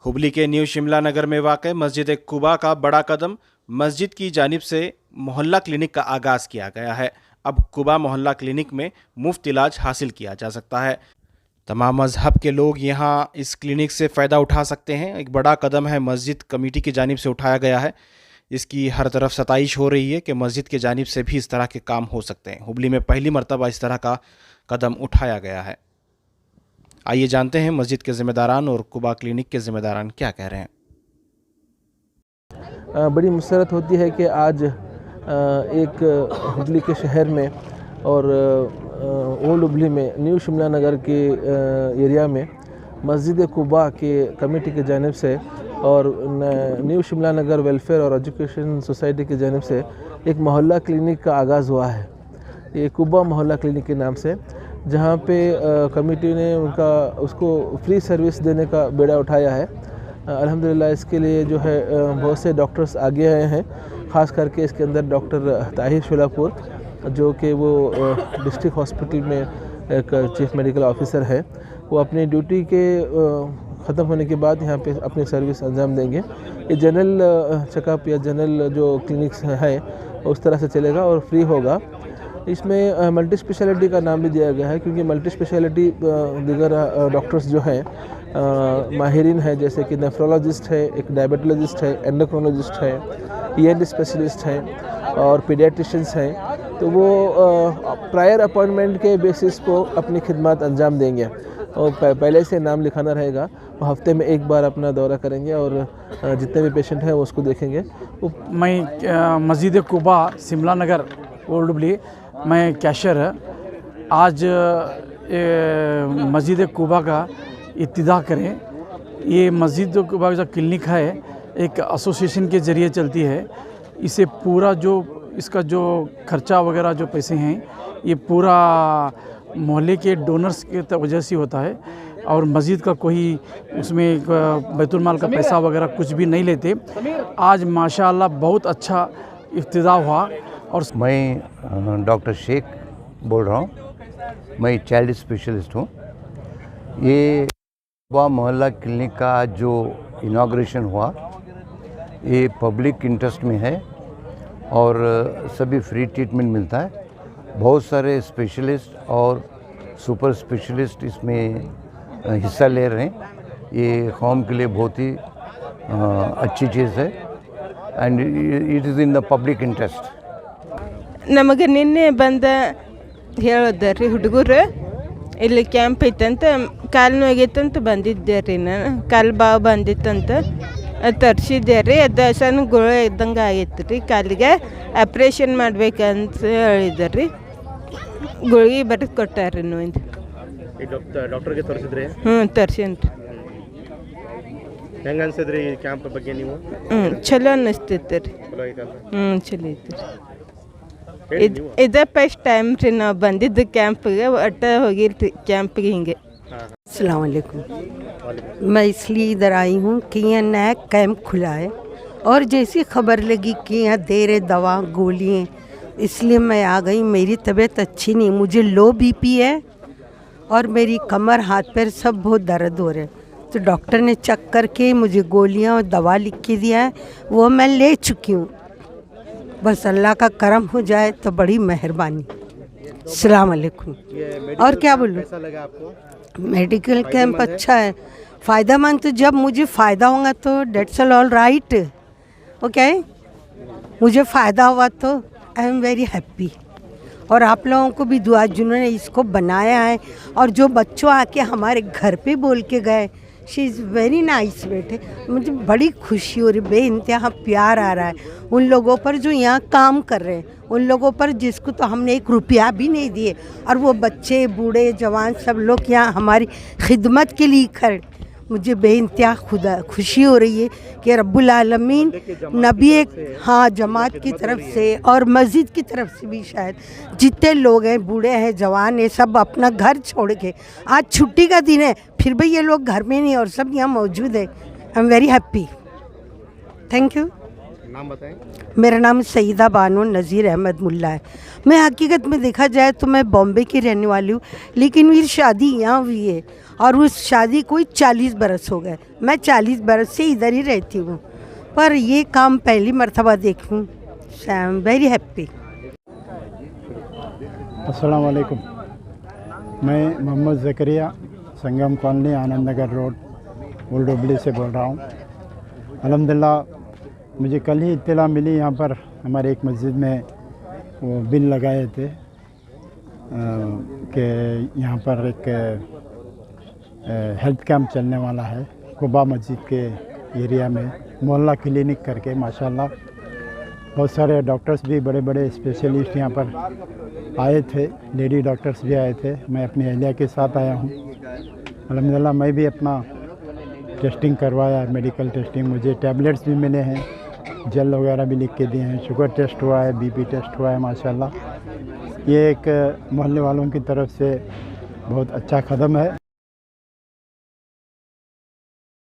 हुबली के न्यू शिमला नगर में वाक़ मस्जिद कुबा का बड़ा कदम। मस्जिद की जानिब से मोहल्ला क्लिनिक का आगाज़ किया गया है। अब कुबा मोहल्ला क्लिनिक में मुफ्त इलाज हासिल किया जा सकता है। तमाम मज़हब के लोग यहाँ इस क्लिनिक से फ़ायदा उठा सकते हैं। एक बड़ा कदम है, मस्जिद कमेटी की जानिब से उठाया गया है। इसकी हर तरफ सताइश हो रही है कि मस्जिद के जानिब से भी इस तरह के काम हो सकते हैं। हुबली में पहली मरतबा इस तरह का कदम उठाया गया है। आइए जानते हैं मस्जिद के ज़िम्मेदारान और कुबा क्लिनिक के ज़िम्मेदारान क्या कह रहे हैं। बड़ी मुसरत होती है कि आज एक हुबली के शहर में और ओल्ड हुबली में न्यू शिमला नगर के एरिया में मस्जिद कुबा के कमेटी की जानिब से और न्यू शिमला नगर वेलफेयर और एजुकेशन सोसाइटी की जानिब से एक मोहल्ला क्लिनिक का आगाज़ हुआ है। ये कुबा मोहल्ला क्लिनिक के नाम से, जहाँ पे कमेटी ने उसको फ्री सर्विस देने का बेड़ा उठाया है। अल्हम्दुलिल्लाह इसके लिए जो है बहुत से डॉक्टर्स आगे आए हैं। ख़ास करके इसके अंदर डॉक्टर ताहिर शोलापुर, जो कि वो डिस्ट्रिक्ट हॉस्पिटल में एक चीफ मेडिकल ऑफिसर है, वो अपनी ड्यूटी के ख़त्म होने के बाद यहाँ पे अपनी सर्विस अंजाम देंगे। ये जनरल चेकअप या जनरल जो क्लिनिक्स हैं उस तरह से चलेगा और फ्री होगा। इसमें मल्टी स्पेशलिटी का नाम भी दिया गया है, क्योंकि मल्टी स्पेशलिटी दीगर डॉक्टर्स जो हैं माहिरीन है, जैसे कि नेफ्रोलॉजिस्ट है, एक डायबिटोलॉजिस्ट है, एंडोक्रोनोलॉजिस्ट है, ENT स्पेशलिस्ट हैं और पीडियाट्रिशियंस हैं। तो वो प्रायर अपॉइंटमेंट के बेसिस को अपनी खिदमत अंजाम देंगे और पहले से नाम लिखाना रहेगा। वो हफ्ते में एक बार अपना दौरा करेंगे और जितने भी पेशेंट हैं वो उसको देखेंगे। मैं मस्जिद कुबा शिमला नगर ओल्ड हुबली मैं कैशियर है। आज मस्जिद कुबा का इब्तिदा करें। ये मस्जिद कुबा का क्लिनिक है, एक एसोसिएशन के ज़रिए चलती है। इसे पूरा जो इसका जो खर्चा वगैरह जो पैसे हैं ये पूरा मोहल्ले के डोनर्स के वजह से होता है और मस्जिद का कोई उसमें बैतुल माल का पैसा वगैरह कुछ भी नहीं लेते। आज माशाअल्लाह बहुत अच्छा इब्तिदा हुआ। और मैं डॉक्टर शेख बोल रहा हूँ, मैं चाइल्ड स्पेशलिस्ट हूँ। ये कुबा मोहल्ला क्लिनिक का जो इनाग्रेशन हुआ ये पब्लिक इंटरेस्ट में है और सभी फ्री ट्रीटमेंट मिलता है। बहुत सारे स्पेशलिस्ट और सुपर स्पेशलिस्ट इसमें हिस्सा ले रहे हैं। ये कौम के लिए बहुत ही अच्छी चीज़ है and it is in the public interest. ನಮಗೆ ನಿನ್ನೆ ಬಂದ ಹೇಳಿದ್ದೆ ರೀ ಹುಡುಗರು, ಇಲ್ಲಿ ಕ್ಯಾಂಪ್ ಐತಂತ, ಕಾಲು ನೋಗೈತಂತ ಬಂದಿದ್ದೆ ರೀ ನಾನು. ಕಾಲು ಬಾವು ಬಂದಿತ್ತಂತ ತರಿಸಿದ್ದೆ ರೀ. ಅದು ಸಣ್ಣ ಗುಳ ಇದ್ದಂಗೆ ಆಗೈತೆ ರೀ ಕಾಲಿಗೆ. ಆಪ್ರೇಷನ್ ಮಾಡ್ಬೇಕಂತ ಹೇಳಿದ್ದೆ ರೀ. ಗುಳಿಗೆ ಬರೆದು ಕೊಟ್ಟಾರ್ರಿ ನೋಯಿಂದ. ಡಾಕ್ಟರ್ಗೆ ತೋರಿಸಿದ್ರಿ? ಹ್ಞೂ ತರ್ಸೇನ್ರಿ. ಹೆಂಗೆ ಅನ್ಸಿದ್ರಿ ಈ ಕ್ಯಾಂಪ್ ಬಗ್ಗೆ ನೀವು? ಚಲೋ ಅನ್ನಿಸ್ತೈತೆ ರೀ. ಚಲೋ ಐತೆ ರೀ. ಇದೇ ಫಸ್ಟ್ ಟೈಮ್ ರೀ ನಾವು ಬಂದಿದ್ದು ಕ್ಯಾಂಪಿಗೆ. ಒಟ್ಟ ಹೋಗಿರ್ತಿ ಕ್ಯಾಂಪಿಗೆ ಹಿಂಗೆ. अस्सलाम वालेकुम। मैं इसलिए इधर आई हूँ कि यहाँ नया कैंप खुला है और जैसी खबर लगी कि यहाँ दे रहे दवा गोलियाँ, इसलिए मैं आ गई। मेरी तबीयत अच्छी नहीं, मुझे लो BP है और मेरी कमर हाथ पैर सब बहुत दर्द हो रहे हैं। तो डॉक्टर ने चेक करके मुझे गोलियाँ और दवा लिख के दिया है, वो मैं ले चुकी हूँ। बस अल्लाह का करम हो जाए तो बड़ी मेहरबानी। अस्सलाम वालेकुम। और क्या बोलूँ, कैसा लगा आपको? मेडिकल कैंप अच्छा है, फ़ायदेमंद। तो जब मुझे फ़ायदा होगा तो डेट्स ऑल राइट, ओके। मुझे फ़ायदा हुआ तो आई एम वेरी हैप्पी। और आप लोगों को भी दुआ, जिन्होंने इसको बनाया है और जो बच्चों आके हमारे घर पे बोल के गए, शी इज़ वेरी नाइस बेटे। मुझे बड़ी खुशी हो रही, बेइंतहा प्यार आ रहा है उन लोगों पर जो यहाँ काम कर रहे हैं, उन लोगों पर जिसको तो हमने 1 रुपया भी नहीं दिए, और वो बच्चे बूढ़े जवान सब लोग यहाँ हमारी खिदमत के लिए खड़े। मुझे बेइंतहा खुशी हो रही है कि रब्बुल आलमीन नबी हाँ जमात की तरफ से और मस्जिद की तरफ से भी शायद जितने लोग हैं, बूढ़े हैं जवान हैं, सब अपना घर छोड़ के, आज छुट्टी का दिन है फिर भी ये लोग घर में नहीं और सब यहाँ मौजूद है। I am very happy. Thank you. नाम बताएं। मेरा नाम सईदा बानो नज़ीर अहमद मुल्ला है। मैं हकीकत में देखा जाए तो मैं बॉम्बे की रहने वाली हूँ, लेकिन मेरी शादी यहाँ हुई है और उस शादी को 40 बरस हो गए। मैं 40 बरस से इधर ही रहती हूँ, पर ये काम पहली मर्तबा देखूँ। I am very happy. अस्सलाम वालेकुम। मैं मोहम्मद ज़करिया संगम colony Anand Nagar road old Hubli से बोल रहा हूँ। अल्हम्दुलिल्लाह मुझे कल ही इत्तला मिली, यहाँ पर हमारे एक मस्जिद में वो बिल लगाए थे कि यहाँ पर एक हेल्थ कैंप चलने वाला है कुबा मस्जिद के एरिया में, मोहल्ला क्लिनिक करके। माशाल्लाह बहुत सारे डॉक्टर्स भी, बड़े बड़े स्पेशलिस्ट यहाँ पर आए थे, लेडी डॉक्टर्स भी आए थे। मैं अपनी अहलिया के साथ आया हूँ। अल्हम्दुलिल्लाह मैं भी अपना टेस्टिंग करवाया, मेडिकल टेस्टिंग। मुझे टैबलेट्स भी मिले हैं, जेल वगैरह भी लिख के दिए हैं, शुगर टेस्ट हुआ है, बीपी टेस्ट हुआ है। माशाल्लाह ये एक मोहल्ले वालों की तरफ से बहुत अच्छा कदम है।